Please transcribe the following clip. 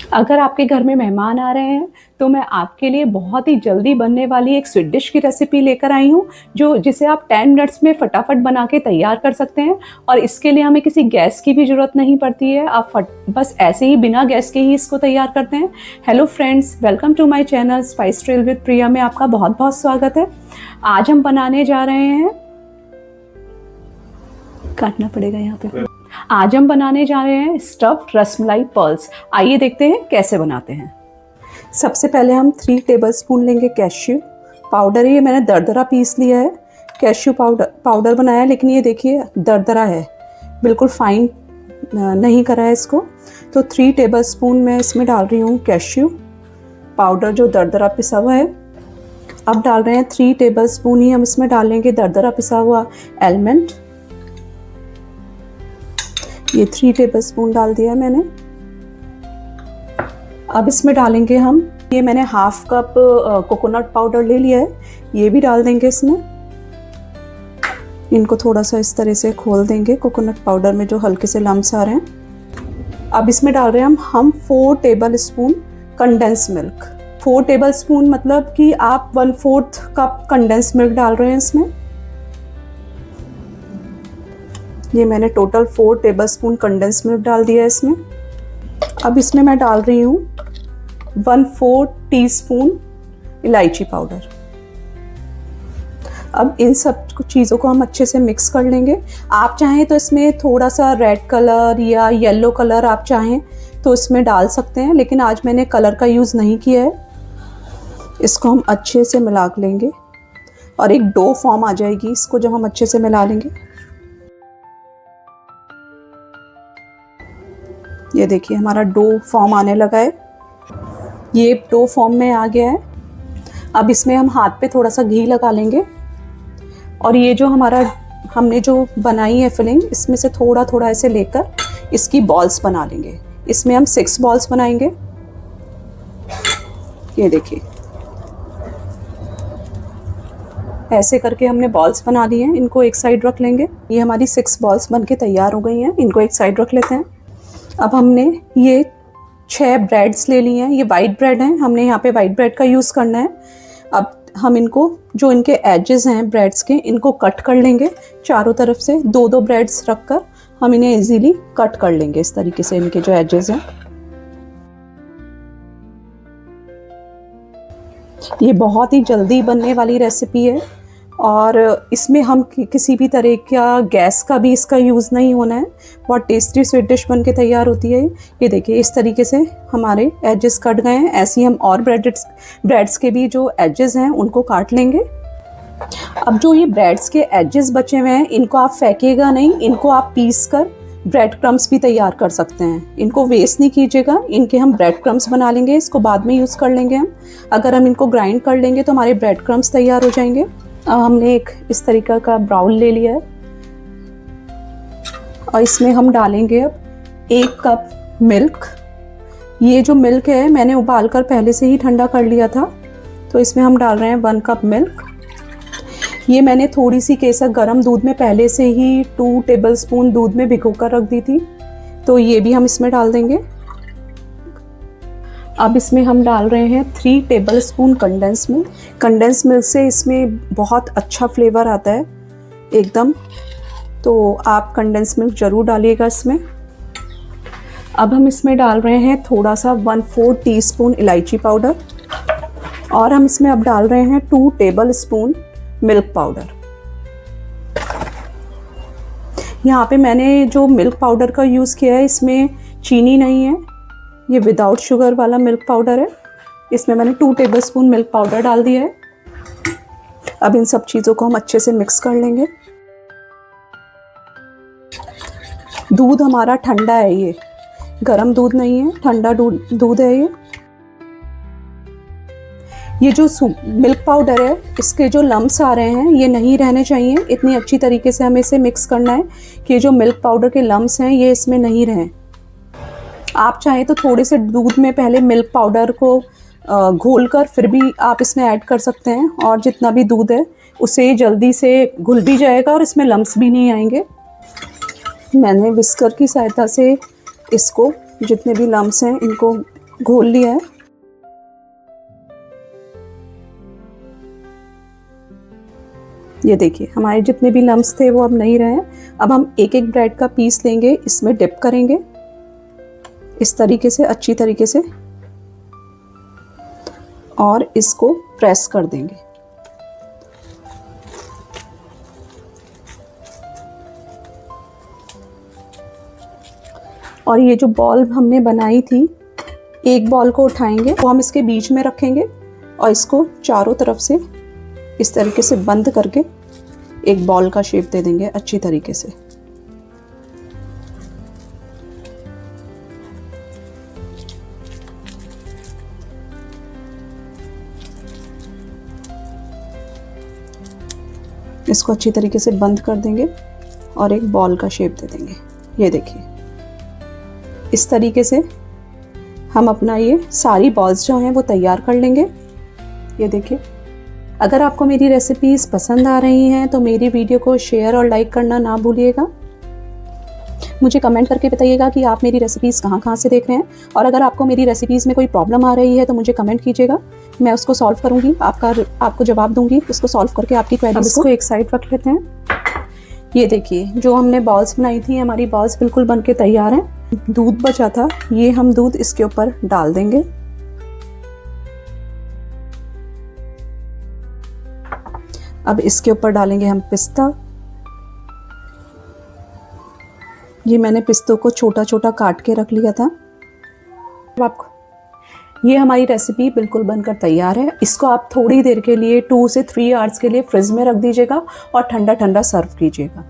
अगर आपके घर में मेहमान आ रहे हैं तो मैं आपके लिए बहुत ही जल्दी बनने वाली एक स्वीट डिश की रेसिपी लेकर आई हूँ जिसे आप 10 मिनट्स में फटाफट बना के तैयार कर सकते हैं। और इसके लिए हमें किसी गैस की भी ज़रूरत नहीं पड़ती है। आप बस ऐसे ही बिना गैस के ही इसको तैयार करते हैं। Hello friends, welcome to my channel spice trail with Priya में आपका बहुत बहुत स्वागत है। आज हम बनाने जा रहे हैं, काटना पड़ेगा यहाँ पे। आज हम बनाने जा रहे हैं स्टफ्ड रसमलाई पर्ल्स। आइए देखते हैं कैसे बनाते हैं। सबसे पहले हम 3 टेबलस्पून लेंगे कैश्यू पाउडर। ये मैंने दरदरा पीस लिया है, कैश्यू पाउडर बनाया है, लेकिन ये देखिए दरदरा है, बिल्कुल फाइन नहीं करा है इसको। तो 3 टेबलस्पून मैं इसमें डाल रही हूँ कैश्यू पाउडर जो दरदरा पिसा हुआ है। अब डाल रहे हैं 3 टेबलस्पून ही हम इसमें डालेंगे दरदरा पिसा हुआ आलमंड। ये 3 टेबलस्पून डाल दिया है मैंने। अब इसमें डालेंगे हम, ये मैंने हाफ कप कोकोनट पाउडर ले लिया है, ये भी डाल देंगे इसमें। इनको थोड़ा सा इस तरह से खोल देंगे कोकोनट पाउडर में जो हल्के से लम्स आ रहे हैं। अब इसमें डाल रहे हैं हम 4 टेबलस्पून कंडेंस मिल्क। 4 टेबलस्पून मतलब कि आप 1/4 कप कंडेंस मिल्क डाल रहे हैं इसमें। ये मैंने टोटल 4 टेबलस्पून कंडेंस मिल्क डाल दिया है इसमें। अब इसमें मैं डाल रही हूँ 1/4 टीस्पून इलायची पाउडर। अब इन सब चीज़ों को हम अच्छे से मिक्स कर लेंगे। आप चाहें तो इसमें थोड़ा सा रेड कलर या येलो कलर आप चाहें तो इसमें डाल सकते हैं, लेकिन आज मैंने कलर का यूज़ नहीं किया है। इसको हम अच्छे से मिला लेंगे और एक डो फॉर्म आ जाएगी इसको जब हम अच्छे से मिला लेंगे। ये देखिए हमारा डो फॉर्म आने लगा है, ये डो फॉर्म में आ गया है। अब इसमें हम हाथ पे थोड़ा सा घी लगा लेंगे और ये जो हमने जो बनाई है फिलिंग, इसमें से थोड़ा थोड़ा ऐसे लेकर इसकी बॉल्स बना लेंगे। इसमें हम 6 बॉल्स बनाएंगे। ये देखिए ऐसे करके हमने बॉल्स बना ली हैं, इनको एक साइड रख लेंगे। ये हमारी 6 बॉल्स बनके तैयार हो गई हैं, इनको एक साइड रख लेते हैं। अब हमने ये 6 ब्रेड्स ले लिए हैं, ये वाइट ब्रेड हैं, हमने यहाँ पे वाइट ब्रेड का यूज़ करना है। अब हम इनको जो इनके एजेस हैं ब्रेड्स के, इनको कट कर लेंगे चारों तरफ से। 2-2 ब्रेड्स रखकर हम इन्हें इजीली कट कर लेंगे इस तरीके से, इनके जो एजेस हैं। ये बहुत ही जल्दी बनने वाली रेसिपी है और इसमें हम किसी भी तरह का गैस का भी इसका यूज़ नहीं होना है। बहुत टेस्टी स्वीट डिश बन के तैयार होती है। ये देखिए इस तरीके से हमारे एजेस कट गए हैं। ऐसे ही हम और ब्रेड्स के भी जो एजेस हैं उनको काट लेंगे। अब जो ये ब्रेड्स के एजेस बचे हुए हैं इनको आप फेंकेगा नहीं, इनको आप पीस कर ब्रेड क्रम्स भी तैयार कर सकते हैं। इनको वेस्ट नहीं कीजिएगा, इनके हम ब्रेड क्रम्स बना लेंगे, इसको बाद में यूज़ कर लेंगे हम। अगर हम इनको ग्राइंड कर लेंगे तो हमारे ब्रेड क्रम्स तैयार हो जाएंगे। हमने एक इस तरीका का बाउल ले लिया है और इसमें हम डालेंगे अब 1 कप मिल्क। ये जो मिल्क है मैंने उबाल कर पहले से ही ठंडा कर लिया था, तो इसमें हम डाल रहे हैं 1 कप मिल्क। ये मैंने थोड़ी सी केसर गर्म दूध में पहले से ही 2 टेबलस्पून दूध में भिगो कर रख दी थी, तो ये भी हम इसमें डाल देंगे। अब इसमें हम डाल रहे हैं 3 tablespoon condense milk. Condense milk से इसमें बहुत अच्छा फ्लेवर आता है एकदम, तो आप कंडेंस मिल्क ज़रूर डालिएगा इसमें। अब हम इसमें डाल रहे हैं थोड़ा सा 1/4 टीस्पून इलायची पाउडर और हम इसमें अब डाल रहे हैं 2 टेबलस्पून मिल्क पाउडर। यहाँ पे मैंने जो मिल्क पाउडर का यूज़ किया है इसमें चीनी नहीं है, ये विदाउट शुगर वाला मिल्क पाउडर है। इसमें मैंने 2 टेबलस्पून मिल्क पाउडर डाल दिया है। अब इन सब चीज़ों को हम अच्छे से मिक्स कर लेंगे। दूध हमारा ठंडा है, ये गरम दूध नहीं है, ठंडा दूध है ये जो मिल्क पाउडर है इसके जो लम्स आ रहे हैं ये नहीं रहने चाहिए। इतनी अच्छी तरीके से हमें इसे मिक्स करना है कि ये जो मिल्क पाउडर के लम्स हैं ये इसमें नहीं रहें। आप चाहें तो थोड़े से दूध में पहले मिल्क पाउडर को घोलकर फिर भी आप इसमें ऐड कर सकते हैं, और जितना भी दूध है उसे जल्दी से घुल भी जाएगा और इसमें लम्स भी नहीं आएंगे। मैंने विस्कर की सहायता से इसको जितने भी लम्स हैं इनको घोल लिया है। ये देखिए हमारे जितने भी लम्स थे वो अब नहीं रहे हैं। अब हम एक एक ब्रेड का पीस लेंगे, इसमें डिप करेंगे इस तरीके से, अच्छी तरीके से, और इसको प्रेस कर देंगे। और ये जो बॉल हमने बनाई थी, एक बॉल को उठाएंगे, वो हम इसके बीच में रखेंगे और इसको चारों तरफ से इस तरीके से बंद करके एक बॉल का शेप दे देंगे अच्छी तरीके से। इसको अच्छी तरीके से बंद कर देंगे और एक बॉल का शेप दे देंगे। ये देखिए इस तरीके से हम अपना ये सारी बॉल्स जो हैं वो तैयार कर लेंगे। ये देखिए, अगर आपको मेरी रेसिपीज़ पसंद आ रही हैं तो मेरी वीडियो को शेयर और लाइक करना ना भूलिएगा। मुझे कमेंट करके बताइएगा कि आप मेरी रेसिपीज़ कहाँ कहाँ से देख रहे हैं, और अगर आपको मेरी रेसिपीज़ में कोई प्रॉब्लम आ रही है तो मुझे कमेंट कीजिएगा, मैं उसको सॉल्व करूँगी, आपको जवाब दूँगी, उसको सॉल्व करके आपकी क्वेरीज को एक साइड रख लेते हैं। ये देखिए जो हमने बॉल्स बनाई थी, हमारी बॉल्स बिल्कुल बन के तैयार हैं। दूध बचा था, ये हम दूध इसके ऊपर डाल देंगे। अब इसके ऊपर डालेंगे हम पिस्ता। ये मैंने पिस्तों को छोटा छोटा काट के रख लिया था। अब आपको ये हमारी रेसिपी बिल्कुल बनकर तैयार है। इसको आप थोड़ी देर के लिए 2 से 3 आवर्स के लिए फ्रिज में रख दीजिएगा और ठंडा ठंडा सर्व कीजिएगा।